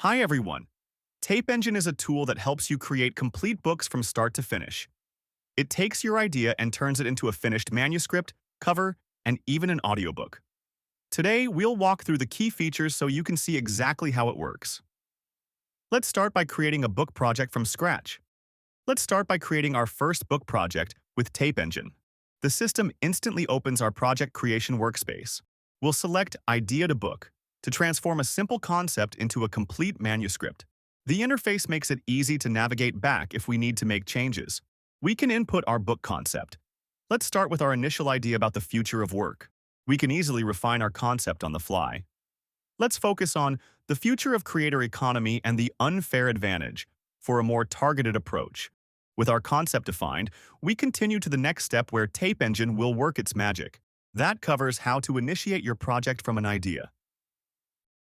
Hi everyone. Tape Engine is a tool that helps you create complete books from start to finish. It takes your idea and turns it into a finished manuscript, cover, and even an audiobook. Today, we'll walk through the key features so you can see exactly how it works. Let's start by creating a book project from scratch. Let's start by creating our first book project with Tape Engine. The system instantly opens our project creation workspace. We'll select Idea to Book to transform a simple concept into a complete manuscript. The interface makes it easy to navigate back if we need to make changes. We can input our book concept. Let's start with our initial idea about the future of work. We can easily refine our concept on the fly. Let's focus on the future of creator economy and the unfair advantage for a more targeted approach. With our concept defined, we continue to the next step where Tape Engine will work its magic. That covers how to initiate your project from an idea.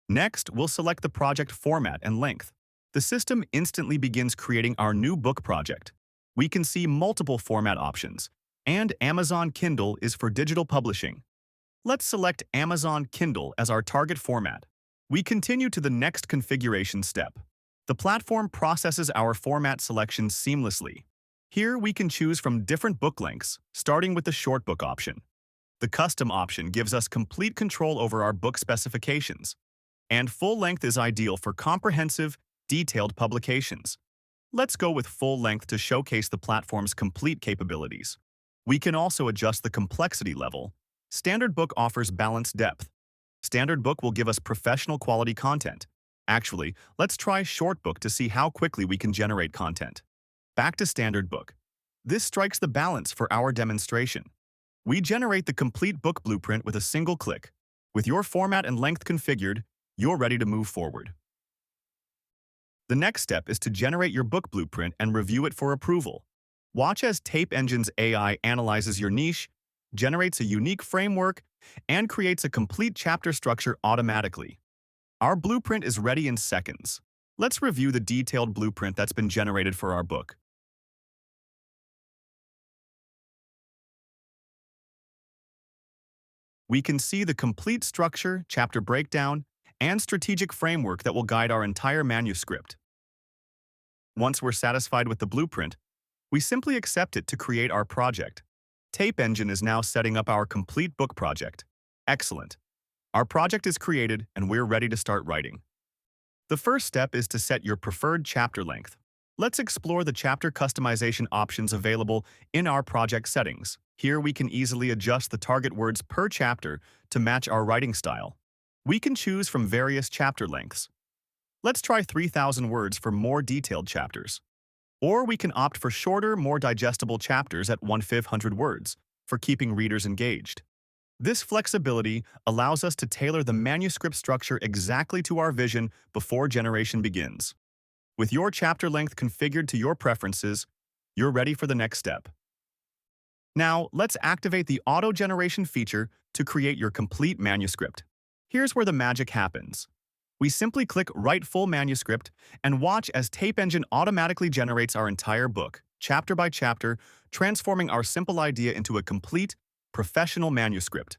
Next, we'll select the project format and length. The system instantly begins creating our new book project. We can see multiple format options, and Amazon Kindle is for digital publishing. Let's select Amazon Kindle as our target format. We continue to the next configuration step. The platform processes our format selections seamlessly. Here we can choose from different book lengths, starting with the short book option. The custom option gives us complete control over our book specifications, and full length is ideal for comprehensive, detailed publications. Let's go with full length to showcase the platform's complete capabilities. We can also adjust the complexity level. Standard book offers balanced depth. Standard book will give us professional quality content. Actually, let's try short book to see how quickly we can generate content. Back to standard book. This strikes the balance for our demonstration. We generate the complete book blueprint with a single click. With your format and length configured, you're ready to move forward. The next step is to generate your book blueprint and review it for approval. Watch as Tape Engine's AI analyzes your niche, generates a unique framework, and creates a complete chapter structure automatically. Our blueprint is ready in seconds. Let's review the detailed blueprint that's been generated for our book. We can see the complete structure, chapter breakdown, and strategic framework that will guide our entire manuscript. Once we're satisfied with the blueprint, we simply accept it to create our project. Tape Engine is now setting up our complete book project. Excellent. Our project is created and we're ready to start writing. The first step is to set your preferred chapter length. Let's explore the chapter customization options available in our project settings. Here we can easily adjust the target words per chapter to match our writing style. We can choose from various chapter lengths. Let's try 3,000 words for more detailed chapters. Or we can opt for shorter, more digestible chapters at 1/500 words for keeping readers engaged. This flexibility allows us to tailor the manuscript structure exactly to our vision before generation begins. With your chapter length configured to your preferences, you're ready for the next step. Now, let's activate the auto-generation feature to create your complete manuscript. Here's where the magic happens. We simply click Write Full Manuscript and watch as Tape Engine automatically generates our entire book, chapter by chapter, transforming our simple idea into a complete, professional manuscript.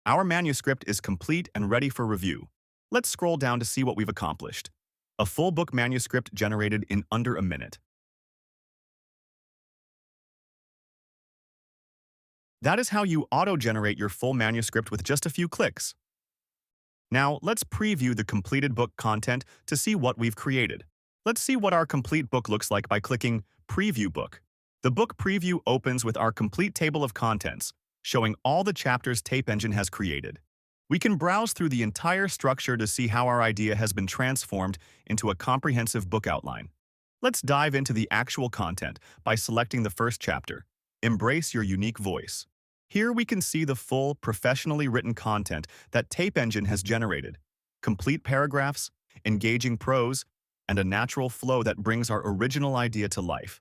Our manuscript is complete and ready for review. Let's scroll down to see what we've accomplished. A full book manuscript generated in under a minute. That is how you auto-generate your full manuscript with just a few clicks. Now, let's preview the completed book content to see what we've created. Let's see what our complete book looks like by clicking Preview Book. The book preview opens with our complete table of contents, showing all the chapters Tape Engine has created. We can browse through the entire structure to see how our idea has been transformed into a comprehensive book outline. Let's dive into the actual content by selecting the first chapter, Embrace Your Unique Voice. Here we can see the full, professionally written content that Tape Engine has generated. Complete paragraphs, engaging prose, and a natural flow that brings our original idea to life.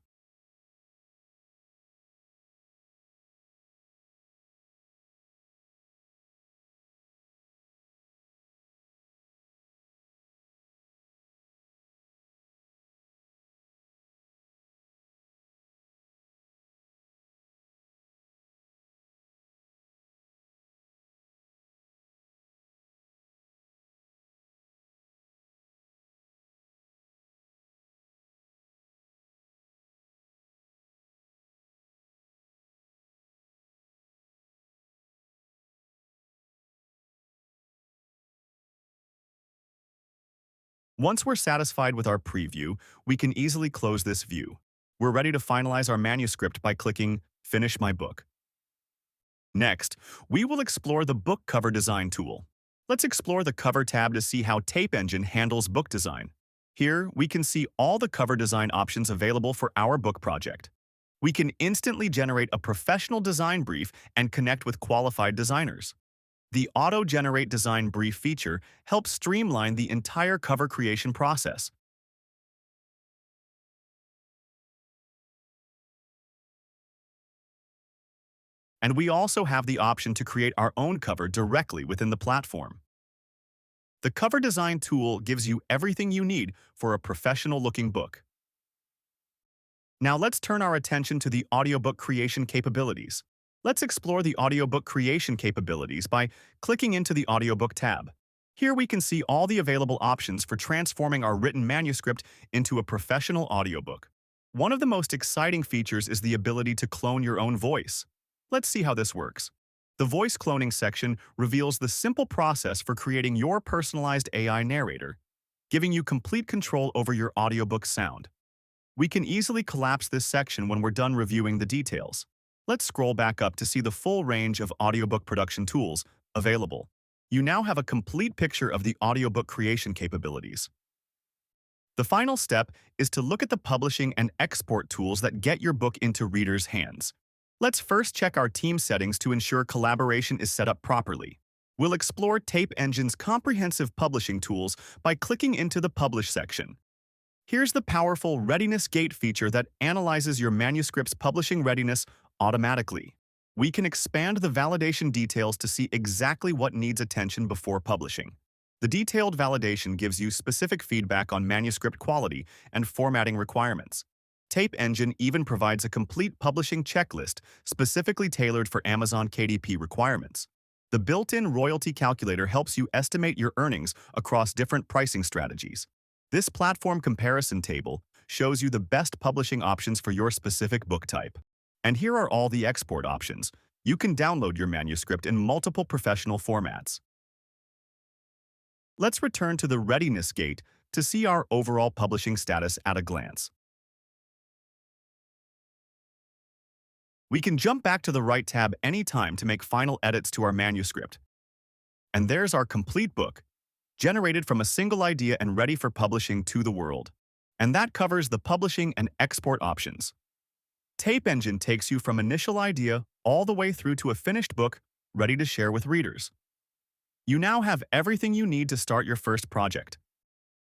Once we're satisfied with our preview, we can easily close this view. We're ready to finalize our manuscript by clicking Finish My Book. Next, we will explore the book cover design tool. Let's explore the cover tab to see how Tape Engine handles book design. Here, we can see all the cover design options available for our book project. We can instantly generate a professional design brief and connect with qualified designers. The Auto-Generate Design Brief feature helps streamline the entire cover creation process. And we also have the option to create our own cover directly within the platform. The cover design tool gives you everything you need for a professional-looking book. Now let's turn our attention to the audiobook creation capabilities. Let's explore the audiobook creation capabilities by clicking into the Audiobook tab. Here we can see all the available options for transforming our written manuscript into a professional audiobook. One of the most exciting features is the ability to clone your own voice. Let's see how this works. The voice cloning section reveals the simple process for creating your personalized AI narrator, giving you complete control over your audiobook sound. We can easily collapse this section when we're done reviewing the details. Let's scroll back up to see the full range of audiobook production tools available. You now have a complete picture of the audiobook creation capabilities. The final step is to look at the publishing and export tools that get your book into readers' hands. Let's first check our team settings to ensure collaboration is set up properly. We'll explore Tape Engine's comprehensive publishing tools by clicking into the Publish section. Here's the powerful Readiness Gate feature that analyzes your manuscript's publishing readiness automatically. We can expand the validation details to see exactly what needs attention before publishing. The detailed validation gives you specific feedback on manuscript quality and formatting requirements. Tape Engine even provides a complete publishing checklist specifically tailored for Amazon KDP requirements. The built-in royalty calculator helps you estimate your earnings across different pricing strategies. This platform comparison table shows you the best publishing options for your specific book type. And here are all the export options. You can download your manuscript in multiple professional formats. Let's return to the Readiness Gate to see our overall publishing status at a glance. We can jump back to the right tab anytime to make final edits to our manuscript. And there's our complete book, generated from a single idea and ready for publishing to the world. And that covers the publishing and export options. Tape Engine takes you from initial idea all the way through to a finished book ready to share with readers. You now have everything you need to start your first project.